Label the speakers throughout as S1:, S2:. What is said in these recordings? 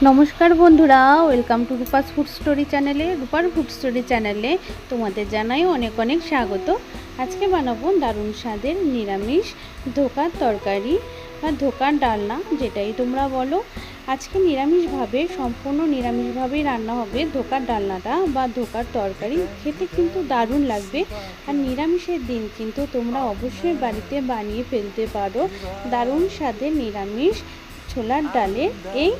S1: নমস্কার বন্ধুরা, welcome to Rupa's food story চ্যানেলে। রূপার ফুড স্টোরি চ্যানেলে তোমাদের জানাই অনেক অনেক স্বাগত। আজকে বানাবো দারুণ স্বাদের নিরামিষ ধোকার তরকারি বা ধোকার ডালনা, যেটাই তোমরা বলো। আজকে নিরামিষভাবে, সম্পূর্ণ নিরামিষভাবেই রান্না হবে ধোকার ডালনাটা বা ধোকার তরকারি। খেতে কিন্তু দারুণ লাগবে। আর নিরামিষের দিন কিন্তু তোমরা অবশ্যই বাড়িতে বানিয়ে ফেলতে পারো দারুণ স্বাদের নিরামিষ ছোলার ডালের এই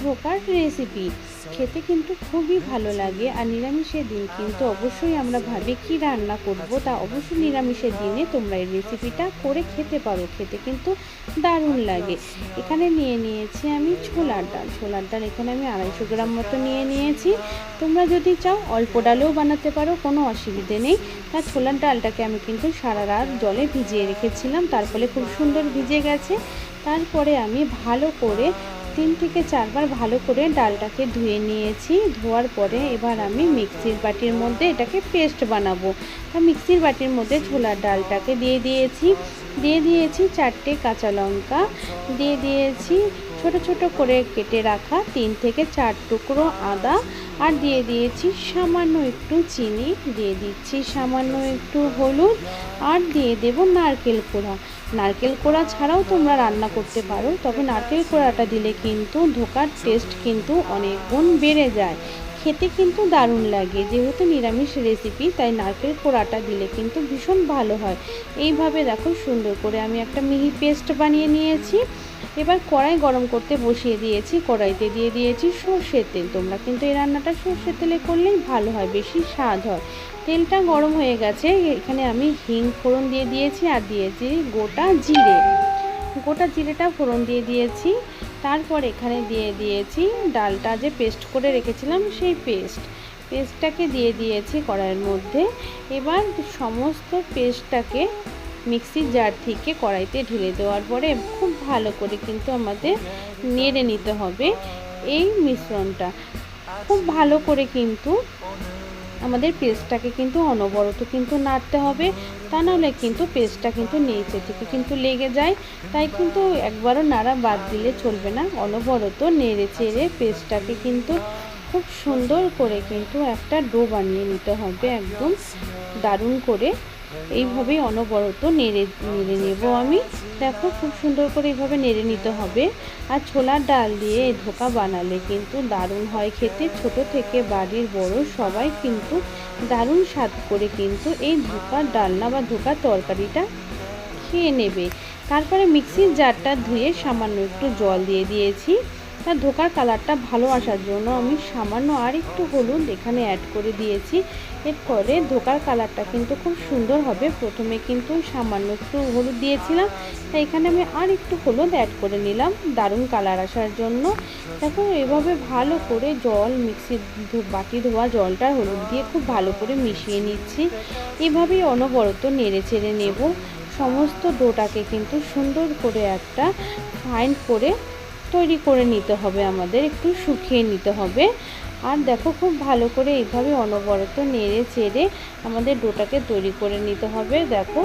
S1: ধোকার রেসিপি। খেতে কিন্তু খুবই ভালো লাগে। আর নিরামিষের দিন কিন্তু অবশ্যই আমরা ভাবি কি রান্না করব, তা অবশ্যই নিরামিষের দিনে তোমরা এই রেসিপিটা করে খেতে পারো। খেতে কিন্তু দারুণ লাগে। এখানে নিয়ে নিয়েছি আমি ছোলার ডাল। এখানে আমি 250 গ্রাম মতো নিয়ে নিয়েছি। তোমরা যদি চাও অল্প ডালেও বানাতে পারো, কোনো অসুবিধে নেই। তার ছোলার ডালটাকে আমি কিন্তু সারা রাত জলে ভিজিয়ে রেখেছিলাম, তার ফলে খুব সুন্দর ভিজে গেছে। তারপরে আমি ভালো করে 3 থেকে 4 বার ভালো করে ডালটাকে ধুয়ে নিয়েছি। ধোয়ার পরে এবার আমি মিক্সির বাটির মধ্যে এটাকে পেস্ট বানাবো। তা মিক্সির বাটির মধ্যে ছোলার ডালটাকে দিয়ে দিয়েছি 4টে কাঁচা লঙ্কা, দিয়ে দিয়েছি ছোট ছোট করে কেটে রাখা 3 থেকে 4 টুকরো আদা, আর দিয়ে দিয়েছি সামান্য একটু চিনি, দিয়ে দিচ্ছি সামান্য একটু হলুদ, আর দিয়ে দেব নারকেল কোড়া ছাড়াও তোমরা রান্না করতে পারো, তবে নারকেল কোড়াটা দিলে কিন্তু ধোকার টেস্ট কিন্তু অনেক গুণ বেড়ে যায়। খেতে কিন্তু দারুণ লাগে। যেহেতু নিরামিষ রেসিপি, তাই নারকেল কোড়াটা দিলে কিন্তু ভীষণ ভালো হয়। এইভাবে দেখো সুন্দর করে আমি একটা মিহি পেস্ট বানিয়ে নিয়েছি। এবার কড়াই গরম করতে বসিয়ে দিয়েছি। কড়াইতে দিয়ে দিয়েছি সর্ষের তেল। তোমরা কিন্তু এই রান্নাটা সর্ষের তেলে করলেই ভালো হয়, বেশি স্বাদ হয়। তেলটা গরম হয়ে গেছে। এখানে আমি হিং ফোড়ন দিয়ে দিয়েছি, আর দিয়েছি গোটা জিরেটা ফোড়ন দিয়ে দিয়েছি। তারপর এখানে দিয়ে দিয়েছি ডালটা যে পেস্ট করে রেখেছিলাম, সেই পেস্টটাকে দিয়ে দিয়েছি কড়াইয়ের মধ্যে। এবার সমস্ত পেস্টটাকে মিক্সির জার থেকে কড়াইতে ঢেলে দেওয়ার পরে খুব ভালো করে কিন্তু আমাদের নেড়ে নিতে হবে এই মিশ্রণটা। খুব ভালো করে কিন্তু আমাদের পেস্টটাকে কিন্তু অনবরত কিন্তু নাড়তে হবে, তা নাহলে কিন্তু পেস্টটা কিন্তু নিচে থেকে কিন্তু লেগে যায়। তাই কিন্তু একবারও নাড়া বাদ দিলে চলবে না, অনবরত নেড়ে চেড়ে পেস্টটাকে কিন্তু খুব সুন্দর করে কিন্তু একটা ডো বানিয়ে নিতে হবে, একদম দারুণ করে। এইভাবেই অনবরত নেড়ে নেব আমি। দেখো খুব সুন্দর করে এইভাবে নেড়ে নিতে হবে। আর ছোলার ডাল দিয়ে এই ধোকা বানালে কিন্তু দারুণ হয় খেতে। ছোট থেকে বাড়ির বড় সবাই কিন্তু দারুণ স্বাদ করে কিন্তু এই ধোকার ডালনা বা ধোকার তরকারিটা খেয়ে নেবে। তারপরে মিক্সির জারটা ধুয়ে সামান্য একটু জল দিয়ে দিয়েছি। তার ধোকার কালারটা ভালো আসার জন্য আমি সামান্য আর একটু হলুদ এখানে অ্যাড করে দিয়েছি। এরপরে ধোকার কালারটা কিন্তু খুব সুন্দর হবে। প্রথমে কিন্তু সামান্য একটু হলুদ দিয়েছিলাম, তাই এখানে আমি আর একটু হলুদ অ্যাড করে নিলাম দারুণ কালার আসার জন্য। দেখো এভাবে ভালো করে মিক্সির বাটি ধোয়া জলটা হলুদ দিয়ে খুব ভালো করে মিশিয়ে নিচ্ছি। এভাবেই অনবরত নেড়ে চেড়ে নেব। সমস্ত ডোটাকে কিন্তু সুন্দর করে একটা ফাইন করে তৈরি করে নিতে হবে, আমাদের একটু শুকিয়ে নিতে হবে। আর দেখো খুব ভালো করে এইভাবে অনবরত নেড়ে চেড়ে আমাদের ডোটাকে তৈরি করে নিতে হবে। দেখো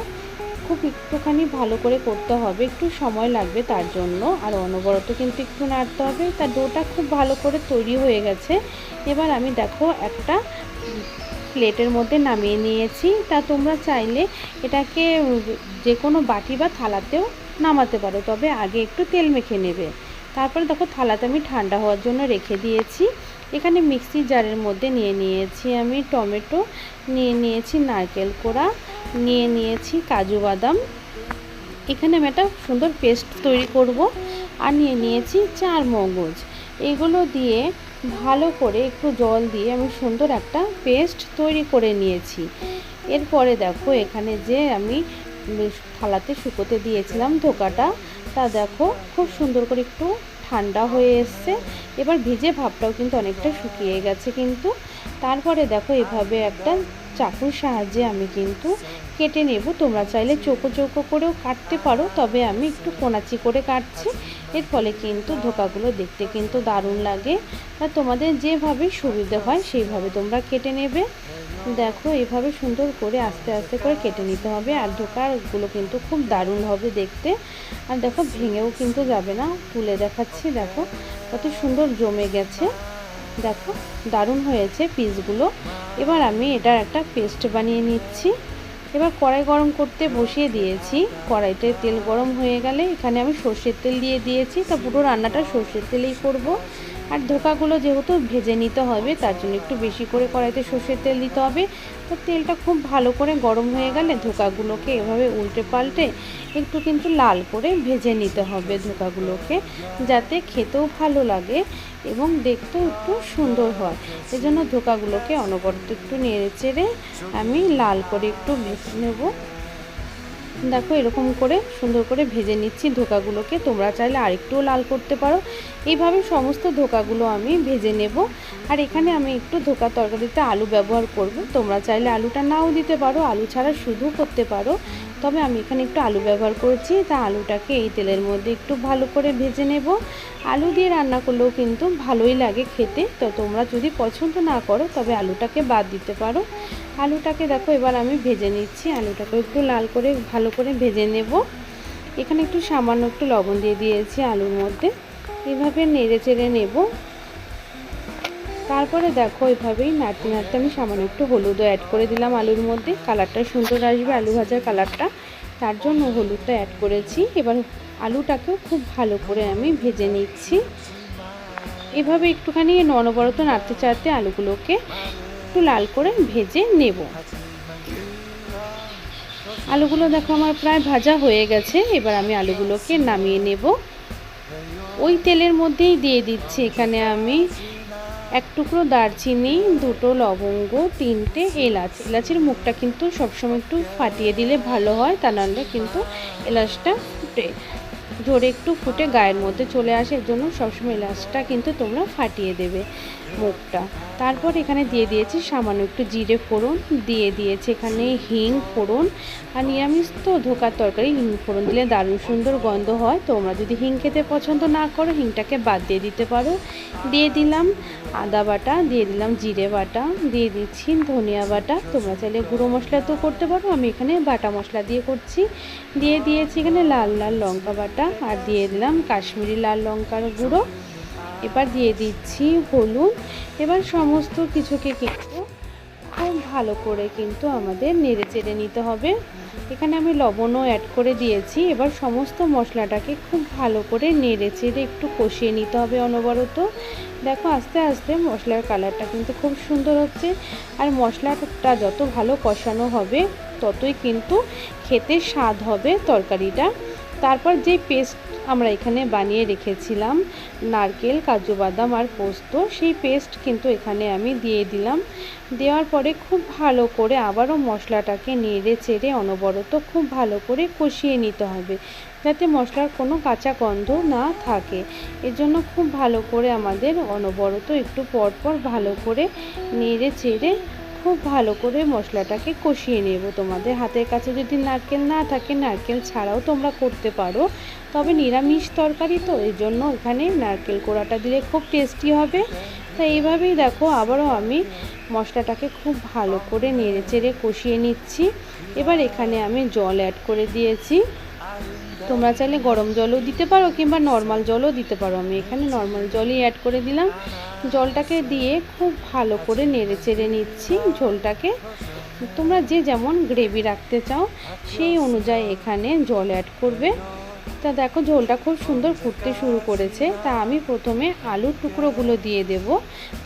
S1: খুব একটুখানি ভালো করে করতে হবে, একটু সময় লাগবে তার জন্য। আর অনবরত কিন্তু একটু নাড়তে হবে। তার ডোটা খুব ভালো করে তৈরি হয়ে গেছে। এবার আমি দেখো একটা প্লেটের মধ্যে নামিয়ে নিয়েছি। তা তোমরা চাইলে এটাকে যে কোনো বাটি বা থালাতেও নামাতে পারো, তবে আগে একটু তেল মেখে নেবে। তারপরে দেখো থালাতে আমি ঠান্ডা হওয়ার জন্য রেখে দিয়েছি। এখানে মিক্সির জারের মধ্যে নিয়ে নিয়েছি আমি টমেটো, নিয়ে নিয়েছি নারকেল কোড়া, নিয়ে নিয়েছি কাজু বাদাম। এখানে আমি একটা সুন্দর পেস্ট তৈরি করব। আর নিয়ে নিয়েছি 4 মগজ। এগুলো দিয়ে ভালো করে একটু জল দিয়ে আমি সুন্দর একটা পেস্ট তৈরি করে নিয়েছি। এরপরে দেখো এখানে যে আমি থালাতে শুকোতে দিয়েছিলাম ধোকাটা, তা দেখো খুব সুন্দর করে একটু ঠান্ডা হয়ে এসছে। এবার ভিজে ভাবটাও কিন্তু অনেকটা শুকিয়ে গেছে কিন্তু। তারপরে দেখো এভাবে একটা চাকুর সাহায্যে আমি কিন্তু কেটে নেব। তোমরা চাইলে চৌকো চৌকো করেও কাটতে পারো, তবে আমি একটু কোনাচি করে কাটছি। এর ফলে কিন্তু ধোকাগুলো দেখতে কিন্তু দারুণ লাগে। তা তোমাদের যেভাবে সুবিধে হয় সেইভাবে তোমরা কেটে নেবে। দেখো এভাবে সুন্দর করে আস্তে আস্তে করে কেটে নিতে হবে। আর ধোকাগুলো কিন্তু খুব দারুণ হবে দেখতে। আর দেখো ভেঙেও কিন্তু যাবে না, তুলে দেখাচ্ছি। দেখো কত সুন্দর জমে গেছে, দেখো দারুণ হয়েছে পিসগুলো। এবার আমি এটার একটা পেস্ট বানিয়ে নিচ্ছি। এবার কড়াই গরম করতে বসিয়ে দিয়েছি। কড়াইতে তেল গরম হয়ে গেলে এখানে আমি সর্ষের তেল দিয়ে দিয়েছি। তা পুরো রান্নাটা সর্ষের তেলেই করব। আর ধোকাগুলো যেহেতু ভেজে নিতে হবে, তার জন্য একটু বেশি করে কড়াইতে সর্ষের তেল দিতে হবে। তো তেলটা খুব ভালো করে গরম হয়ে গেলে ধোকাগুলোকে এভাবে উল্টে পাল্টে একটু কিন্তু লাল করে ভেজে নিতে হবে ধোকাগুলোকে, যাতে খেতেও ভালো লাগে এবং দেখতেও একটু সুন্দর হয়। এজন্য ধোকাগুলোকে অনবরত একটু নেড়ে চেড়ে আমি লাল করে একটু ভেজে নেব। দেখো এরকম করে সুন্দর করে ভেজে নিচ্ছি ধোকাগুলোকে। তোমরা চাইলে আরেকটুও লাল করতে পারো। এইভাবে সমস্ত ধোকাগুলো আমি ভেজে নেব। আর এখানে আমি একটু ধোকা তরকারিতে আলু ব্যবহার করব। তোমরা চাইলে আলুটা নাও দিতে পারো, আলু ছাড়া শুধু করতে পারো। তবে আমি এখানে একটু আলু ব্যবহার করছি। তা আলুটাকে এই তেলের মধ্যে একটু ভালো করে ভেজে নেব। আলু দিয়ে রান্না করলেও কিন্তু ভালোই লাগে খেতে। তো তোমরা যদি পছন্দ না করো তবে আলুটাকে বাদ দিতে পারো। আলুটাকে দেখো এবার আমি ভেজে নিচ্ছি। আলুটাকে একটু লাল করে ভালো করে ভেজে নেব। এখানে একটু সামান্য একটু লবণ দিয়ে দিয়েছি আলুর মধ্যে। এভাবে নেড়ে চেড়ে নেব। তারপরে দেখো এভাবেই নাড়তে নাড়তে আমি সামান্য একটু হলুদও অ্যাড করে দিলাম আলুর মধ্যে। কালারটা সুন্দর আসবে আলু ভাজার কালারটা, তার জন্য হলুদটা অ্যাড করেছি। এবার আলুটাকেও খুব ভালো করে আমি ভেজে নিচ্ছি। এভাবে একটুখানি অনবরত নাড়তে চাড়তে আলুগুলোকে একটু লাল করে ভেজে নেব। আলুগুলো দেখো আমার প্রায় ভাজা হয়ে গেছে। এবার আমি আলুগুলোকে নামিয়ে নেব। ওই তেলের মধ্যেই দিয়ে দিচ্ছি এখানে আমি এক টুকরো দারচিনি, দুটো লবঙ্গ, তিনটে এলাচ। এলাচের মুখটা কিন্তু সবসময় একটু ফাটিয়ে দিলে ভালো হয়, তা নাহলে কিন্তু এলাচটা জোরে একটু ফুটে গায়ের মধ্যে চলে আসে। এর জন্য সবসময় এলাচটা কিন্তু তোমরা ফাটিয়ে দেবে মুখটা। তারপর এখানে দিয়ে দিয়েছি সামান্য একটু জিরে ফোড়ন, দিয়ে দিয়েছি এখানে হিং ফোড়ন। আর নিরামিষ তো ধোকার তরকারি হিং ফোড়ন দিলে দারুণ সুন্দর গন্ধ হয়। তোমরা যদি হিং খেতে পছন্দ না করো হিংটাকে বাদ দিয়ে দিতে পারো। দিয়ে দিলাম আদা বাটা, দিয়ে দিলাম জিরে বাটা, দিয়ে দিচ্ছি ধনিয়া বাটা। তোমরা চাইলে গুঁড়ো মশলা তো করতে পারো, আমি এখানে বাটা মশলা দিয়ে করছি। দিয়ে দিয়েছি এখানে লাল লাল লঙ্কা বাটা, আর দিয়ে দিলাম কাশ্মীরি লাল লঙ্কার গুঁড়ো। এবার দিয়ে দিচ্ছি হলুদ। এবার সমস্ত কিছুকে কিন্তু খুব ভালো করে কিন্তু আমাদের নেড়ে চেড়ে নিতে হবে। এখানে আমি লবণও অ্যাড করে দিয়েছি। এবার সমস্ত মশলাটাকে খুব ভালো করে নেড়ে চেড়ে একটু কষিয়ে নিতে হবে অনবরত। দেখো আস্তে আস্তে মশলার কালারটা কিন্তু খুব সুন্দর হচ্ছে। আর মশলাটা যত ভালো কষানো হবে ততই কিন্তু খেতে স্বাদ হবে তরকারিটা। তারপর যে পেস্ট আমরা এখানে বানিয়ে রেখেছিলাম নারকেল, কাজু বাদাম আর পোস্ত, সেই পেস্ট কিন্তু এখানে আমি দিয়ে দিলাম। দেওয়ার পরে খুব ভালো করে আবারও মশলাটাকে নেড়ে চেড়ে অনবরত খুব ভালো করে কষিয়ে নিতে হবে, যাতে মশলার কোনো কাঁচা গন্ধ না থাকে। এজন্য খুব ভালো করে আমাদের অনবরত একটু পরপর ভালো করে নেড়ে চেড়ে খুব ভালো করে মশলাটাকে কষিয়ে নেব। তোমাদের হাতের কাছে যদি নারকেল না থাকে নারকেল ছাড়াও তোমরা করতে পারো, তবে নিরামিষ তরকারি তো এই জন্য এখানে নারকেল কোড়াটা দিলে খুব টেস্টি হবে। তো এইভাবেই দেখো আবারও আমি মশলাটাকে খুব ভালো করে নেড়ে চেড়ে কষিয়ে নিচ্ছি। এবার এখানে আমি জল অ্যাড করে দিয়েছি। তোমরা চাইলে গরম জলও দিতে পারো কিংবা নর্মাল জলও দিতে পারো। আমি এখানে নর্মাল জলই অ্যাড করে দিলাম। জলটাকে দিয়ে খুব ভালো করে নেড়ে চেড়ে নিচ্ছি ঝোলটাকে। তোমরা যে যেমন গ্রেভি রাখতে চাও সেই অনুযায়ী এখানে জল অ্যাড করবে। তা দেখো ঝোলটা খুব সুন্দর ফুটতে শুরু করেছে। তা আমি প্রথমে আলুর টুকরোগুলো দিয়ে দেব,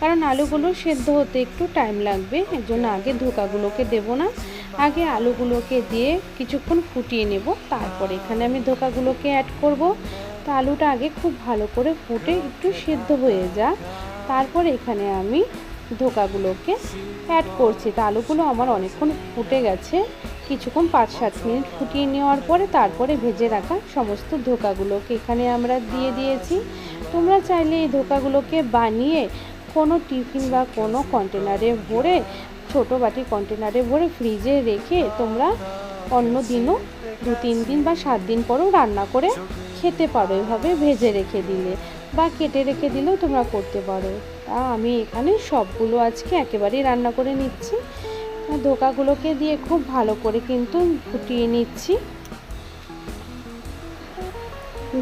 S1: কারণ আলুগুলো সেদ্ধ হতে একটু টাইম লাগবে। এর জন্য আগে ধোকাগুলোকে দেব না, আগে আলুগুলোকে দিয়ে কিছুক্ষণ ফুটিয়ে নেব। তারপর এখানে আমি ধোকাগুলোকে অ্যাড করব। তা আলুটা আগে খুব ভালো করে ফুটে একটু সেদ্ধ হয়ে যায়, তারপর এখানে আমি ধোকাগুলোকে অ্যাড করছি। তা আলুগুলো আমার অনেকক্ষণ ফুটে গেছে, কিছুক্ষণ 5-7 মিনিট ফুটিয়ে নেওয়ার পরে তারপরে ভেজে রাখা সমস্ত ধোকাগুলোকে এখানে আমরা দিয়ে দিয়েছি। তোমরা চাইলে এই ধোকাগুলোকে বানিয়ে কোনো টিফিন বা কোনো কন্টেনারে ভরে, ছোটো বাটির কন্টেনারে ভরে ফ্রিজে রেখে তোমরা অন্য দিনও 2-3 দিন বা 7 দিন পরেও রান্না করে খেতে পারো। এভাবে ভেজে রেখে দিলে বা কেটে রেখে দিলেও তোমরা করতে পারো। তা আমি এখানে সবগুলো আজকে একেবারেই রান্না করে নিচ্ছি। ধোকাগুলোকে দিয়ে খুব ভালো করে কিন্তু ফুটিয়ে নিচ্ছি।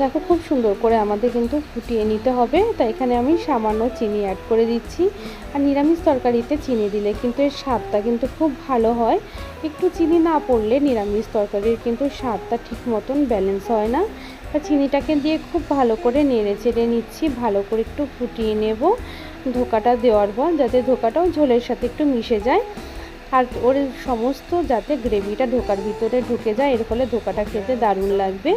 S1: দেখো খুব সুন্দর করে আমাদের কিন্তু ফুটিয়ে নিতে হবে। তাই এখানে আমি সামান্য চিনি অ্যাড করে দিচ্ছি। আর নিরামিষ তরকারিতে চিনি দিলে কিন্তু এর স্বাদটা কিন্তু খুব ভালো হয়। একটু চিনি না পড়লে নিরামিষ তরকারির কিন্তু স্বাদটা ঠিক মতন ব্যালেন্স হয় না। তা চিনিটাকে দিয়ে খুব ভালো করে নেড়ে চেড়ে নিচ্ছি, ভালো করে একটু ফুটিয়ে নেব ধোকাটা দেওয়ার পর, যাতে ধোকাটাও ঝোলের সাথে একটু মিশে যায় আর ওর সমস্ত যাতে গ্রেভিটা ধোকার ভিতরে ঢুকে যায়, এর ফলে ধোকাটা খেতে দারুণ লাগবে।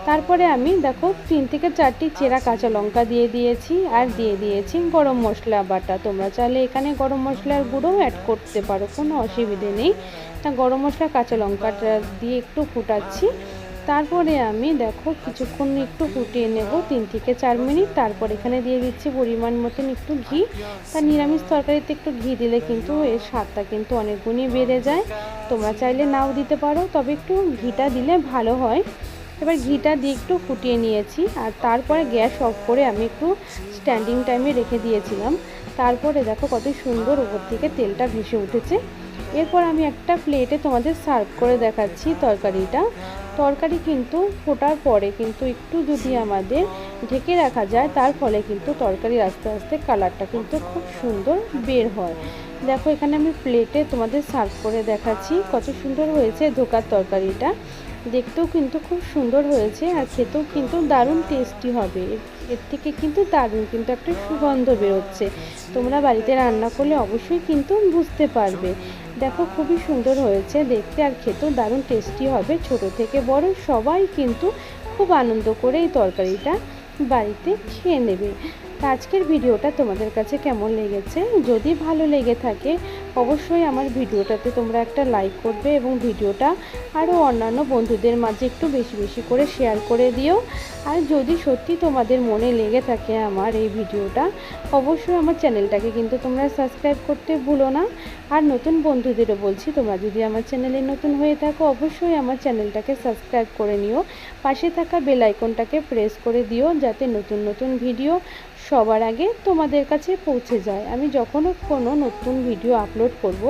S1: তারপরে আমি দেখো 3 থেকে 4টি চেরা কাঁচা লঙ্কা দিয়ে দিয়েছি আর দিয়ে দিয়েছি গরম মশলা বাটা। তোমরা চাইলে এখানে গরম মশলার গুঁড়োও অ্যাড করতে পারো, কোনো অসুবিধে নেই। তা গরম মশলা কাঁচা লঙ্কাটা দিয়ে একটু ফুটাচ্ছি। তারপরে আমি দেখো কিছুক্ষণ একটু ফুটিয়ে নেব 3 থেকে 4 মিনিট। তারপর এখানে দিয়ে দিচ্ছি পরিমাণ মতন একটু ঘি। তা নিরামিষ তরকারিতে একটু ঘি দিলে কিন্তু এর স্বাদটা কিন্তু অনেক গুণই বেড়ে যায়। তোমরা চাইলে নাও দিতে পারো, তবে একটু ঘিটা দিলে ভালো হয়। এবার ঘিটা দিয়ে একটু ফুটিয়ে নিয়েছি আর তারপরে গ্যাস অফ করে আমি একটু স্ট্যান্ডিং টাইমে রেখে দিয়েছিলাম। তারপরে দেখো কত সুন্দর উপর থেকে তেলটা ভেসে উঠেছে। এরপর আমি একটা প্লেটে তোমাদের সার্ভ করে দেখাচ্ছি তরকারিটা। তরকারি কিন্তু ফোটার পরে কিন্তু একটু যদি আমাদের ঢেকে রাখা যায়, তার ফলে কিন্তু তরকারির আস্তে আস্তে কালারটা কিন্তু খুব সুন্দর বের হয়। দেখো এখানে আমি প্লেটে তোমাদের সার্ভ করে দেখাচ্ছি কত সুন্দর হয়েছে ধোকার তরকারিটা। দেখতেও কিন্তু খুব সুন্দর হয়েছে আর খেতেও কিন্তু দারুণ টেস্টি হবে। এর থেকে কিন্তু দারুণ কিন্তু একটা সুগন্ধ বেরোচ্ছে। তোমরা বাড়িতে রান্না করলে অবশ্যই কিন্তু বুঝতে পারবে। দেখো খুবই সুন্দর হয়েছে দেখতে আর খেতেও দারুণ টেস্টি হবে। ছোট থেকে বড় সবাই কিন্তু খুব আনন্দ করে এই তরকারিটা বাড়িতে খেয়ে নেবে। তো আজকের ভিডিওটা তোমাদের কাছে কেমন লেগেছে? যদি ভালো লেগে থাকে অবশ্যই আমার ভিডিওটাতে তোমরা একটা লাইক করবে এবং ভিডিওটা আরও অন্যান্য বন্ধুদের মাঝে একটু বেশি বেশি করে শেয়ার করে দিও। আর যদি সত্যি তোমাদের মনে লেগে থাকে আমার এই ভিডিওটা, অবশ্যই আমার চ্যানেলটাকে কিন্তু তোমরা সাবস্ক্রাইব করতে ভুলো না। আর নতুন বন্ধুদেরও বলছি, তোমরা যদি আমার চ্যানেলে নতুন হয়ে থাকো অবশ্যই আমার চ্যানেলটাকে সাবস্ক্রাইব করে নিও। পাশে থাকা বেল আইকনটাকে প্রেস করে দিও, যাতে নতুন নতুন ভিডিও সবার আগে তোমাদের কাছে পৌঁছে যায়। আমি যখনও কোনো নতুন ভিডিও আপলোড করব,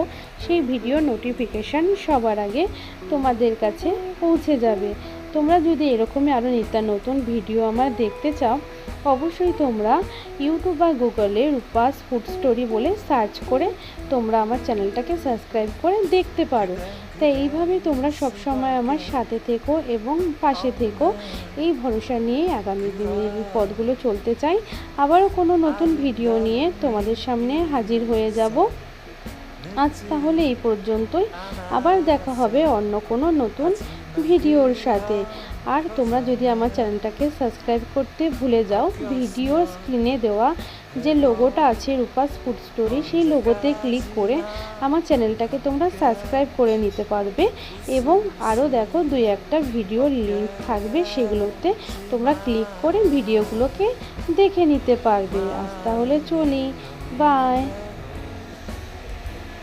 S1: সেই ভিডিও নোটিফিকেশান সবার আগে তোমাদের কাছে পৌঁছে যাবে। তোমরা যদি এরকমই আরও নিত্য নতুন ভিডিও আমার দেখতে চাও, অবশ্যই তোমরা ইউটিউব বা গুগলে রূপাস ফুড স্টোরি বলে সার্চ করে তোমরা আমার চ্যানেলটাকে সাবস্ক্রাইব করে দেখতে পারো। তাই এইভাবেই তোমরা সবসময় আমার সাথে থেকো এবং পাশে থেকো, এই ভরসা নিয়ে আগামী দিনের পথগুলো চলতে চাই। আবারও কোনো নতুন ভিডিও নিয়ে তোমাদের সামনে হাজির হয়ে যাব। আজ তাহলে এই পর্যন্তই, আবার দেখা হবে অন্য কোনো নতুন ভিডিওর সাথে। আর তোমরা যদি আমার চ্যানেলটাকে সাবস্ক্রাইব করতে ভুলে যাও, ভিডিও স্ক্রিনে দেওয়া যে লোগোটা আছে রূপাস ফুড স্টোরি, সেই লোগোতে ক্লিক করে আমার চ্যানেলটাকে তোমরা সাবস্ক্রাইব করে নিতে পারবে। এবং আরও দেখো 2-1টা ভিডিওর লিঙ্ক থাকবে, সেগুলোতে তোমরা ক্লিক করে ভিডিওগুলোকে দেখে নিতে পারবে। আজ তাহলে চলি, বাই।